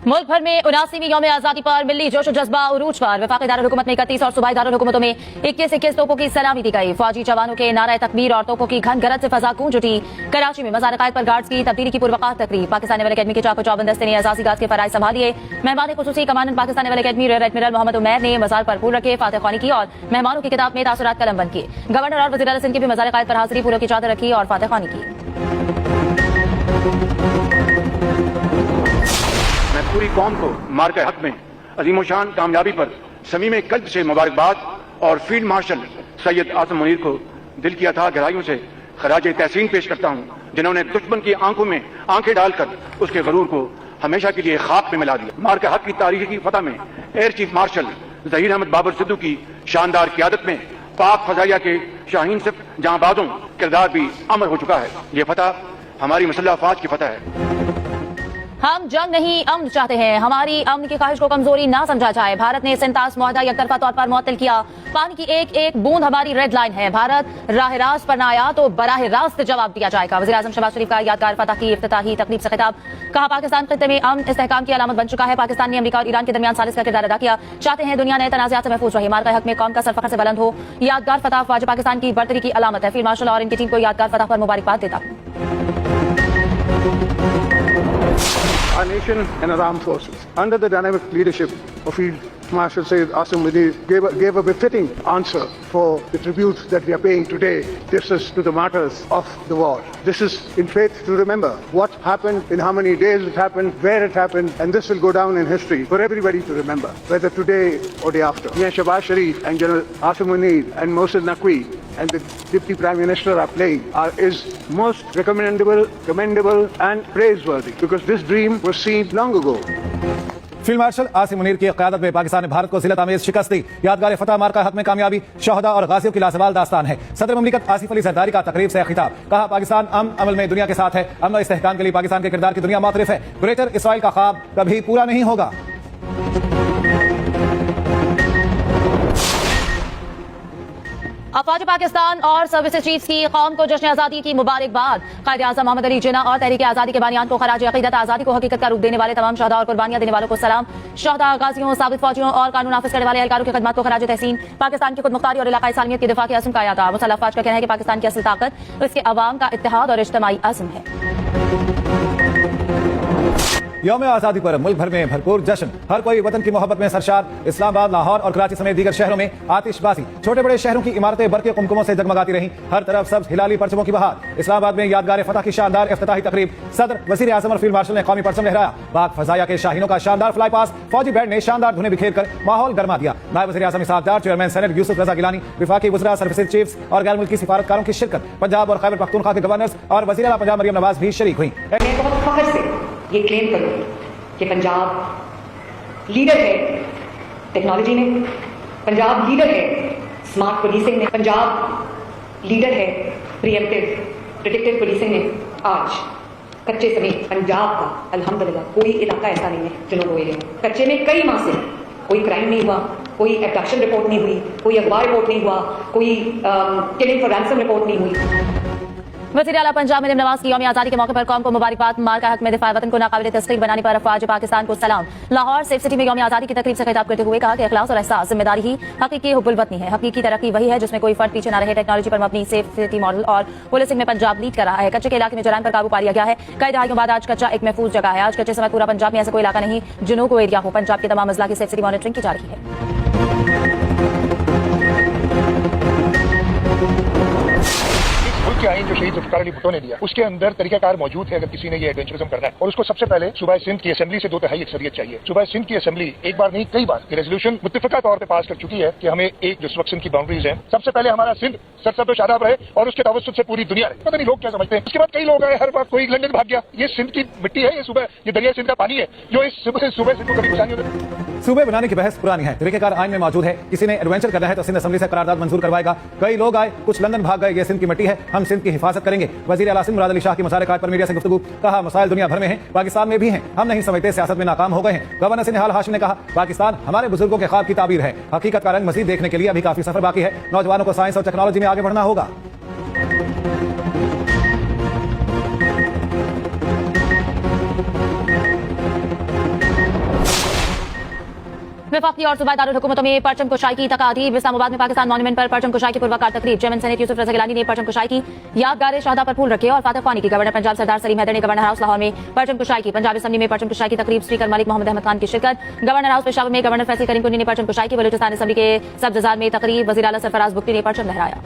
मुल्क भर में 79वीं यौम आजादी पर मिली जोश जज्बा उरूज पर वफाकी दारुल-हुकूमत में 31 और सूबाई दारुल-हुकूमतों में 21 तोपों की सलामी दी गई। फौजी जवानों के नारा तकबीर और तोपों की घन गरज से फजा गूंज उठी। कराची में मज़ार कायद पर गार्ड्स की तब्दीली की पुरवकार तकरीब। पाकिस्तान नेवल अकेडमी के चाको चौबंद दस्ते ने अजाजी गाज के फराइज संभालिए। मेहमान खुसूसी commandant Pakistan naval academy rear admiral Mohammad Umair ने मज़ार पर फूल रखे, फातह ख्वानी की और मेहमानों की किताब में तासुरात कलम बंद किए। गवर्नर और वज़ीर आला सिंध की भी मज़ार कायद पर हाजिरी, फूलों की चादर रखी और फातह ख्वानी की। मैं पूरी कौम को मार्के हक में अजीमोशान कामयाबी पर समीम कल्ब से मुबारकबाद और फील्ड मार्शल सैयद आसिम मुनीर को दिल की अथाह गहराइयों से खराज तहसीन पेश करता हूँ, जिन्होंने दुश्मन की आंखों में आंखें डालकर उसके गरूर को हमेशा के लिए खाक में मिला दिया। मार्के हक की तारीख की फतह में air chief marshal Zaheer Ahmed Babar Siddhu की शानदार क़ियादत में पाक फजाइया के शाहीन सिर्फ जांबाजों किरदार भी अमर हो चुका है। ये फतह हमारी मुसल्लह अफवाज की फतह है। हम जंग नहीं अमन चाहते हैं, हमारी अमन की ख्वाहिश को कमजोरी ना समझा जाए। भारत ने सिंतास मुआहदा एकतरफा तौर पर मुअत्तल किया। पानी की एक एक बूंद हमारी रेड लाइन है। भारत राह रास्त पर ना आया तो बराह रास्त जवाब दिया जाएगा। वज़ीर आज़म शहबाज शरीफ का यादगार फतह की इफ्तिताही तकरीब से खिताब। कहा, पाकिस्तान खित्ते में अमन इस्तेहकाम की अलामत बन चुका है। पाकिस्तान ने अमेरिका और ईरान के दरमियान सालिस का किरदार अदा किया। चाहते हैं दुनिया नए तनाज़ात से महफूज रहे। मार्का हक में कौम का सर फख्र से बुलंद हो। यादगार फतह ख्वाजा पाकिस्तान की बर्तरी की अलामत है। फील्ड मार्शल और इनकी टीम को यादगार फतह पर मुबारकबाद देता। Our nation and our armed forces, under the dynamic leadership of Field Marshal Sayyid Asim Muneer, gave a befitting answer for the tribute that we are paying today. This is to the martyrs of the war. This is in faith to remember what happened, in how many days it happened, where it happened, and this will go down in history for everybody to remember, whether today or day after. Mia Shahbaz Sharif and General Asim Muneer and Mohsen Naqvi and the Deputy Prime Minister are playing is most recommendable, commendable and praiseworthy, because this dream was seen long ago. Field marshal Asim Munir की क़यादत में पाकिस्तान ने भारत को जिल्लत आमेज शिकस्त दी। यादगार फतह मार्का हक में कामयाबी शहदा और गाजियों की लाजवाल दास्तान है। सदर ममलिकत आसिफ अली जरदारी का तकरीब से खिताब। कहा, पाकिस्तान अमल में दुनिया के साथ है। अमन और इस्तेहकाम के लिए पाकिस्तान के किरदार की दुनिया मुतरिफ है। ग्रेटर इसराइल का ख्वाब कभी पूरा नहीं होगा। अफवाज पाकिस्तान और सर्विसेज चीफ्स की कौम को जश्न आज़ादी की मुबारकबाद। कायदे आज़म मोहम्मद अली जिन्ना और तहरीक आज़ादी के बानियान को खराज अक़ीदत, आज़ादी को हकीकत का रूप देने वाले तमाम शहदा और कुर्बानियां देने वालों को सलाम। शहदा, गाजियों, साबित फौजियों और कानून नाफिज करने वाले एहलकारों की खिदमत को खराज तहसीन। पाकिस्तान की खुदमुख्तारी और इलाकाई सालमियत की दिफा की अज़्म का अता। मुसल्लह अफवाज का कहना है कि पाकिस्तान की असल ताकत इसके अवाम का इत्तेहाद और इज्तिमाई अज़्म है। यौम आज़ादी पर मुल्क भर में भरपूर जश्न। हर कोई वतन की मोहब्बत में सरशार। इस्लामाबाद, लाहौर और कराची समेत दीगर शहरों में आतिशबाजी। छोटे बड़े शहरों की इमारतें बरक़ी कुमकुमों से जगमगाती रहीं। हर तरफ सब्ज हिलाली परचमों की बहार। इस्लामाबाद में यादगार फतह की शानदार इफ्तिताही तकरीब। सदर, वज़ीर आज़म और फील्ड मार्शल ने कौमी परचम लहराया। पाक फजाइया के शाहीनों का शानदार फ्लाई पास। फौजी बैंड ने शानदार धुनें बिखेर कर माहौल गरमा दिया। नायब वज़ीर आज़म इसहाक़ डार, चेयरमैन सेनेट यूसुफ रज़ा गिलानी, विफाकी वज़रा, सर्विसेज चीफ्स और गैर मुल्की सिफारतकारों की शिरकत। पंजाब और खैबर पख्तूनख्वा के गवर्नर्स और वज़ीर आला पंजाब मरियम नवाज भी शरीक हुई। मैं बहुत फख्र से ये क्लेम करूंगी कि पंजाब लीडर है टेक्नोलॉजी में, पंजाब लीडर है स्मार्ट पुलिसिंग में, पंजाब लीडर है प्रिएम्प्टिव प्रिडिक्टिव पुलिसिंग में। आज कच्चे समेत पंजाब का अल्हम्दुलिल्लाह कोई इलाका ऐसा नहीं है जिन्होंने हुए हैं। कच्चे में कई माह से कोई क्राइम नहीं हुआ, कोई एब्डक्शन रिपोर्ट नहीं हुई, कोई अगवा रिपोर्ट नहीं हुआ, कोई किलिंग फॉर रैंसम रिपोर्ट नहीं हुई। वज़ीर आला पंजाब मरियम नवाज की यौम आज़ादी के मौके पर कौम को मुबारकबाद। मार्का हक में दिफा वतन को नाकाबिल तस्दीक बनाने पर अफवाज पाकिस्तान को सलाम। लाहौर सेफ सिटी में यौम आज़ादी की तकरीब से खिताब करते हुए कहा कि इखलास और एहसास जिम्मेदारी ही हकीकी हुब्बुल वतनी है। हकीकी तरक्की वही है जिसमें कोई फर्द पीछे न रहे। टेक्नोलॉजी पर मबनी सेफ सिटी मॉडल और पुलिसिंग में पंजाब लीड कर रहा है। कच्चे के इलाके में जराइम पर काबू पा लिया गया है। कई दहाइयों बाद आज कच्चा एक महफूज जगह है। आज कच्चे समय पूरा पंजाब में ऐसा कोई इलाका नहीं जुनूब को एरिया हो। पंजाब के तमाम अजला की सेफ सिटी मॉनिटरिंग की जा रही है। के आइन जो शहीद जुल्फ़िकार अली भुट्टो ने दिया, उसके अंदर तरीकाकार मौजूद है अगर किसी ने ये एडवेंचरिज्म करना है। और उसको सबसे पहले सूबाई सिंध की असेंबली से 2/3 अक्सरियत चाहिए। सूबाई सिंध की असेंबली एक बार नहीं कई बार ये रेजोल्यूशन मुत्तफ़िक़ा तौर पर पास कर चुकी है कि हमें एक जो वक्त सिंध की बाउंड्रीज है, सबसे पहले हमारा सिंध सरसब्ज़ व शादाब रहे और उसके तवस्सुत से पूरी दुनिया रहे। पता नहीं लोग क्या समझते हैं। उसके बाद कई लोग आए, हर बार कोई लंदन भाग गया। ये सिंध की मिट्टी है, ये दरिया सिंध का पानी है जो इस सूबे सिंध को कभी नुकसान नहीं होता। सूबे बनाने की बहस पुरानी है, तरीकेकार आइन में मौजूद है। किसी ने एडवेंचर करना है तो सिंध असेंबली से करारदाद मंजूर करवाएगा। कई लोग आए, कुछ लंदन भाग गए। ये सिंध की मिट्टी है, हम सिंध की हिफाजत करेंगे। वज़ीर आला सिंध मुराद अली शाह की मज़ार कायद पर मीडिया से गुफ्तगू। कहा, मसाइल दुनिया भर में हैं, पाकिस्तान में भी हैं। हम नहीं समझते सियासत में नाकाम हो गए हैं। गवर्नर सिंध निहाल हाशिम ने कहा, पाकिस्तान हमारे बुजुर्गों के ख्वाब की ताबीर है। हकीकत का रंग मज़ीद देखने के लिए अभी काफी सफर बाकी है। नौजवानों को साइंस और टेक्नोलॉजी में आगे बढ़ना होगा। वफाकी और सूबाई दारुल हुकूमतों में परचम कुशाई की तकादीब। इस्लामाबाद में पाकिस्तान मॉन्यूमेंट पर परचम कुशाई की पुरवकार तकरीब। चेयरमैन सेनेट यूसुफ रज़ा गिलानी ने परचम कुशाई की। यादगार शहादा पर फूल रखे और फातह ख्वानी की। गवर्नर पंजाब सरदार सलीम हैदर ने गवर्नर हाउस लाहौर में परचम कुशाई की। पंजाब असेंबली में परचम कुशाई की तकरीब। स्पीकर मलिक मोहम्मद अहमद खान की शिरकत। गवर्नर हाउस पेशावर में गवर्नर फैसल करीम कुन्नी ने परचम कुशाई की। बलूचिस्तान असेंबली के सब्ज़जार में तकरीब। वज़ीर आला सरफराज बुगटी ने परचम लहराया।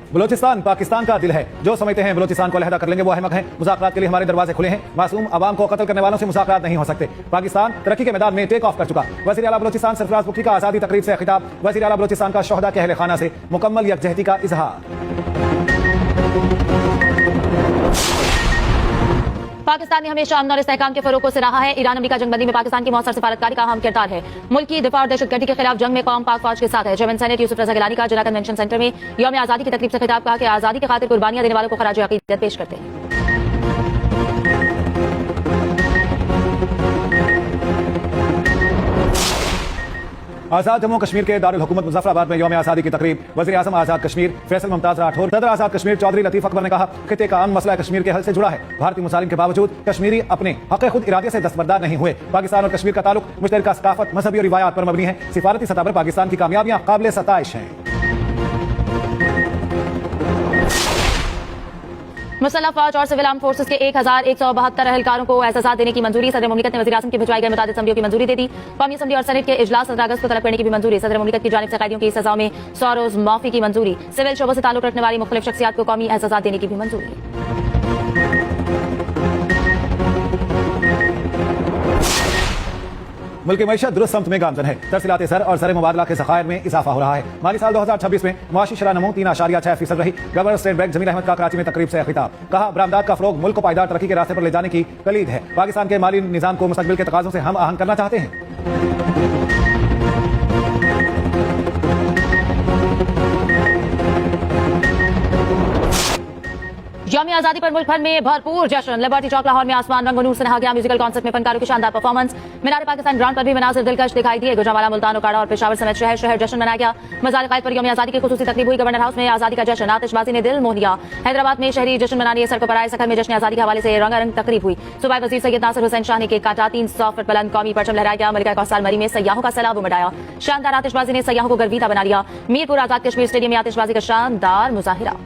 बलोचिस्तान पाकिस्तान का दिल है। जो समझते हैं बलोचिस्तान को अलहदा कर लेंगे वो अहमक हैं। मुज़ाकरात के लिए हमारे दरवाजे खुले हैं। मासूम अवाम को कत्ल करने वालों से मुज़ाकरात नहीं हो सकते। पाकिस्तान तरक्की के मैदान में टेक ऑफ कर चुका। वज़ीर आला बलोचिस्तान सरफराज बुगटी का आज़ादी तकरीब से खिताब। वज़ीर आला बलोचिस्तान का शोहदा के अहले खाना से मुकम्मल यकजहती का इजहार। पाकिस्तान ने हमेशा अमन और इस्तेहकाम के फरोग को सराहा है। ईरान अमेरिका जंगबंदी में पाकिस्तान की मौसर सफारतकारी का अहम किरदार है। मुल्क की दिफा और दहशतगर्दी के खिलाफ जंग में कौम पाक फौज के साथ है। चेयरमैन सेनेट यूसुफ रज़ा गिलानी का जिला कन्वेंशन सेंटर में यौम आज़ादी की तकरीब से खिताब। कहा कि आज़ादी की खातिर कुर्बानियां देने वालों को खराज अकीदत पेश करते हैं। आजाद जम्मू कश्मीर के दारुल हुकूमत मुजफ्फराबाद में यौम आज़ादी की तकरीब। वज़ीर आज़म आज़ाद कश्मीर फैसल मुमताज़ राठौर, सदर आज़ाद कश्मीर चौधरी लतीफ़ अकबर ने कहा खिते का अमन मसला कश्मीर के हल से जुड़ा है। भारतीय मुसालिम के बावजूद कश्मीरी अपने हक़ खुद इरादे से दस्तबरदार नहीं हुए। पाकिस्तान और कश्मीर का ताल्लुक मुश्तरका सकाफत, मजहबी और रिवायात पर मबनी है। सिफारती सतह पर पाकिस्तान की कामयाबियां काबिल सताइश हैं। मुसल्लह फौज और सिविल आर्म फोर्सेस के 1172 एहलकारों को एहसास देने की मंजूरी। सदर मुमलिकत ने वज़ीर आज़म की भिजवाई गई मुतादिद असम्बलियों की मंजूरी दे दी। कौमी असम्बली और सेनेट के इजलास 17 अगस्त को तलब करने की भी मंजूरी। सदर मुमलिकत की जानिब से कैदियों की सजाओं में 100 रोज माफी की मंजूरी। सिविल शोबों से ताल्लुक रखने वाली मुख्तलिफ शख्सियात को कौमी एहसास देने की भी मंजूरी। मुल्क की मईशत दुरुस्त समत में गामजन है। तरसीलात ज़र और ज़र मुबादला के ज़खायर में इजाफा हो रहा है। माली साल 2026 में मुआशी शरह नमू 3.6% रही। Governor state bank Jameel Ahmed का कराची में तकरीब से खिताब। कहा बरामदात का फरोग मुल्क को पायदार तरक्की के रास्ते पर ले जाने की कलीद है। पाकिस्तान के माली निज़ाम को मुस्तकबिल के तकाज़ों से हम आहंग करना चाहते हैं। यौम आज़ादी पर मुल्क भर में भरपूर जश्न। लिबर्टी चौक लाहौर में आसमान रंग नूर से नहा गया। म्यूजिकल कॉन्सर्ट में फनकारों की शानदार परफॉर्मेंस। मीनार पाकिस्तान ग्राउंड पर भी मनाजिर दिलकश दिखाई दिए। गुजरांवाला, मुल्तान, उकाड़ा और पेशावर समेत शहर शहर जश्न मनाया गया। मज़ार क़ायद पर यौम आज़ादी की खुसूसी तकरीब हुई। गवर्नर हाउस में आज़ादी का जश्न, आतिशबाजी ने दिल मोह लिया। हैदराबाद में शहरी जश्न मनाने सड़कों पर आए। सखर में जश्न आज़ादी के हवाले से रंगारंग तकरीब हुई। सूबाई वज़ीर सैयद नासिर हुसैन शाह ने केक काटा। 300 फुट बुलंद कौमी परचम लहराया गया। मलिका कौसार मरी में सयाहों का सैलाब उमड़ा। शानदार आतिशबाजी ने सयाहों को गर्विता बना लिया। मीरपुर आज़ाद कश्मीर स्टेडियम में आतिशबाजी का शानदार मुजाहिरा।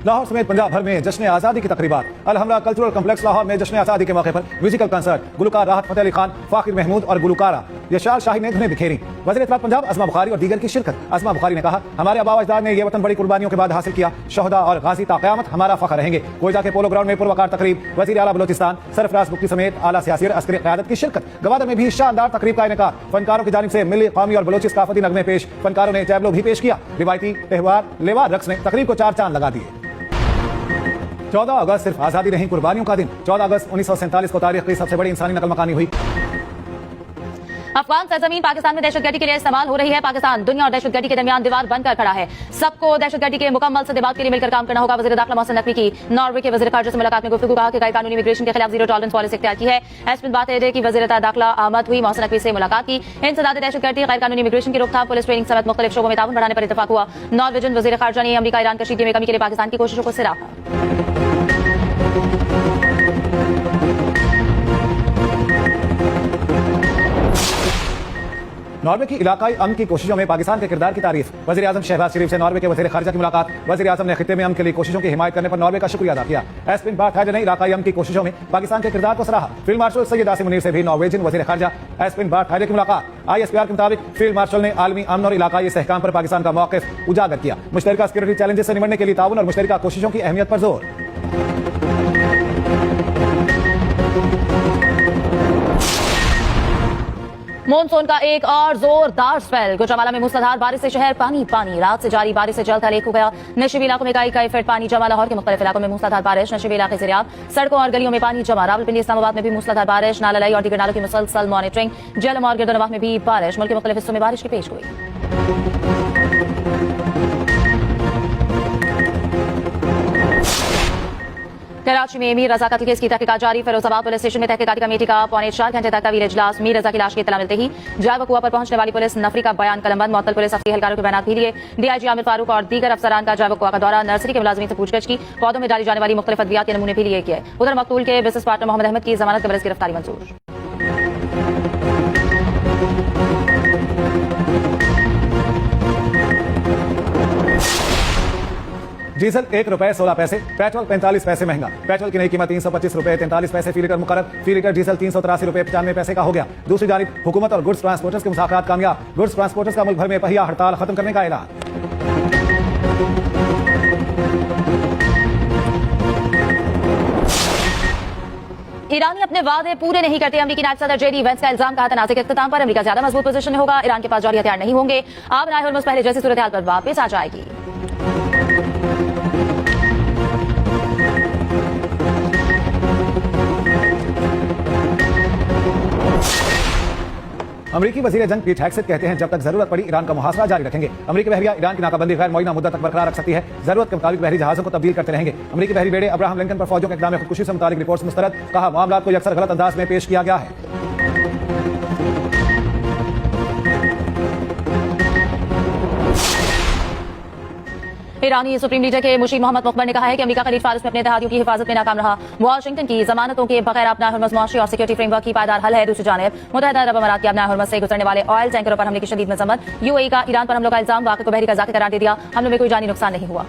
लाहौर समेत पंजाब भर में जश्न आज़ादी की तकरीबात। अलहमरा कल्चरल कम्प्लेक्स लाहौर में जश्न आज़ादी के मौके पर म्यूजिकल कंसर्ट। गुलकार राहत फतेह अली खान, फाकिर महमूद और गुलकारा यशार शाही ने धुनें बिखेरी। वज़ीर इत्तलात पंजाब अज़मा बुखारी और दीगर की शिरकत। अज़मा बुखारी ने कहा हमारे आबा अजदाद ने यह वतन बड़ी कुर्बानियों के बाद हासिल किया। शोहदा और गाजी ता क़यामत हमारा फ़ख्र रहेंगे। कोयटा के पोलो ग्राउंड में पुरवकार तकरीब। वज़ीर आला बलोचिस्तान सरफराज बुगटी समेत आला सियासी और अस्करी क़यादत की शिरकत। गवादर में भी शानदार तकरीब का इनेकाद। फनकारों की जानिब से मिली, कौमी और बलोची सकाफती नगमे पेश। फनकारों ने टैबलो भी पेश किया। रिवायती त्यौहार लेवार रक्स ने तकरीब को 4 चांद लगा दिए। 14 अगस्त सिर्फ आजादी नहीं कुर्बानियों का दिन। 14 अगस्त 1947 को तारीख की सबसे बड़ी इंसानी नकल मकानी हुई। अफगान सरजमीन पाकिस्तान में दहशतगर्दी के लिए इस्तेमाल हो रही है। पाकिस्तान दुनिया और दहशतगर्दी के दरमियान दीवार बनकर खड़ा है। सबको दहशतगर्दी के मुकम्मल सद्देबात के लिए मिलकर काम करना होगा। वज़ीर दाखिला मोहसिन नकवी की नॉर्वे के वज़ीर खारजा से मुलाकात में गुफ्तगू। कहा कि गैर कानूनी इमिग्रेशन के खिलाफ जीरो टॉलरेंस पॉलिसी इख्तियार की है। एसपिन बात है कि वज़ीर दाखिला आमद हुई। मोहसिन नकवी से मुलाकात की। इंसदाद दहशतगर्दी, गैर कानूनी इमिग्रेशन की रोकथाम, पुलिस ट्रेनिंग समेत मुख्तलिफ शोबों में ताउन बढ़ाने पर इत्तफाक हुआ। नॉर्वेजन वज़ीर खारजा ने अमेरिका ईरान कशीदगी में कमी के लिए पाकिस्तान की कोशिशों को सराहा। नॉर्वे की इलाकाई अमन की कोशिशों में पाकिस्तान के किरदार की तारीफ। वज़ीर आज़म शहबाज शरीफ से नॉर्वे के वज़ीर खारजा की मुलाकात। वज़ीर आज़म ने खित्ते में अमन के लिए कोशिशों की हिमायत करने पर नॉर्वे का शुक्रिया अदा किया। एसपिन बात है ने इलाकाई अमन की कोशिशों में पाकिस्तान के किरदार को सराहा। फील्ड मार्शल सैयद आसिम मुनीर से भी नॉर्वेजियन वज़ीर खारजा एसपिन बात की मुलाकात। ISPR के मुताबिक फील्ड मार्शल ने आलमी अमन और इलाकाई इस्तेहकाम पर पाकिस्तान का मौक़िफ़ उजागर किया। मुश्तरका सिक्योरिटी चैलेंजेस से निपटने के लिए ताउन और मुश्तरका कोशिशों की अहमियत पर जोर। मॉनसून का एक और जोरदार स्पेल। गुजरांवाला में मूसलाधार बारिश से शहर पानी पानी। रात से जारी बारिश से जल थल हो गया। नशीबी इलाकों में कई फीट पानी जमा। लाहौर के मुख्तलिफ इलाकों में मूसलाधार बारिश। नशीबी इलाके से रियाब। सड़कों और गलियों में पानी जमा। रावलपिंडी, इस्लामाबाद में भी मूसलाधार बारिश। नालाई और दीगर नालों की मुसलसल मॉनिटरिंग। जेलम और गिरदनवाह में भी बारिश। मुल्क के मुख्तलिफ हिस्सों में बारिश की पेश गोई। कराची में मीर रजा कत्ल केस की तहकीकात जारी। फिरोजाबाद पुलिस स्टेशन में तहकीकाती कमेटी का 3.25 घंटे तक तवील इजलास। मीर रजा की लाश की इत्तला मिलते ही जाय वकुआ पर पहुंचने वाली पुलिस नफरी का बयान कलमबंद। मुअत्तल पुलिस अफ्सरी एहलकारों के बयान भी लिए। डीआईजी आमिर फारूक और दीगर अफसरान का जाय वकुआ का दौरा। नर्सरी के मुलाजिमीन से पूछताछ की। पौधों में डाली जाने वाली मुख्तलिफ अद्वियात के नमूने भी लिए गए। उधर मकतूल के बिजनेस पार्टनर मोहम्मद अहमद की जमानत कबल गिरफ्तारी मंजूर। डीजल ₹1.16, पेट्रोल 45 पैसे महंगा। पेट्रोल की नई कीमत ₹325.43 फी लीटर मुकर्रर। फी लीटर डीजल ₹383.95 का हो गया। दूसरी जानिब हुकूमत और गुड्स ट्रांसपोर्टर्स के मुज़ाकरात कामयाब। गुड्स ट्रांसपोर्टर्स का मुल्क भर में पहिया हड़ताल खत्म करने का ऐलान। ईरानी अपने वादे पूरे नहीं करते। अमेरिकी नायब सदर जेडी वेंस का इल्जाम। कहा तनाज़े के इख्तिताम पर अमेरिका ज्यादा मजबूत पोजीशन में होगा। ईरान के पास जौहरी हथियार नहीं होंगे। आब नाए हुर्मुज़ पहले जैसी सूरत हाल पर वापस आ जाएगी। अमरीकी वजीर जंग पीट हेगसेथ कहते हैं जब तक जरूरत पड़ी ईरान का मुहासरा जारी रखेंगे। अमरीकी बहरिया ईरान की नाकाबंदी गैर मुअय्यना मुद्दत तक बरकरार रख सकती है। जरूरत के मुताबिक बहरी जहाजों को तब्दील करते रहेंगे। अमरीकी बहरी बेड़े अब्राहम लिंकन पर फौजों के इक़दाम खुदकुशी से मुतालिक रिपोर्ट्स मुस्तरद। कहा मामलात को अक्सर गलत अंदाज में पेश किया गया है। ईरानी सुप्रीम लीडर के मुशीर मोहम्मद मुकबर ने कहा है कि अमेरिका खलीज फारस में अपने इत्तेहादियों की हिफाजत में नाकाम रहा। वाशिंगटन की जमानतों के बगैर अपना हुर्मुज़ मुआशी और सिक्योरिटी फ्रेमवर्क की पायदार हल है। दूसरी जानिब मुत्तहिदा अरब अमारात के अपना हुर्मुज़ से गुजरने वाले ऑयल टैंकरों पर हमले की शदीद मजम्मत। यूएई का ईरान पर हमलों का इल्जाम। वाक़े को बहरी कज़ा के करार दे दिया। हमलों में कोई जानी नुकसान नहीं हुआ।